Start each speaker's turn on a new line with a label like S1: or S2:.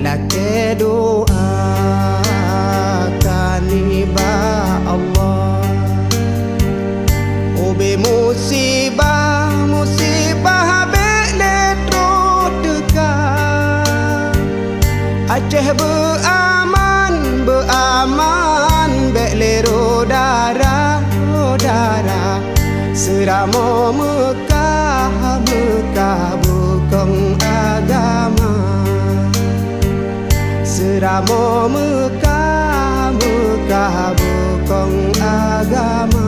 S1: laki doa kaniba Allah. Obe musibah bele terus dekat. Aceh beraman bele rodara seramo Mekah bukan agama. Seramo Mekah bukan agama.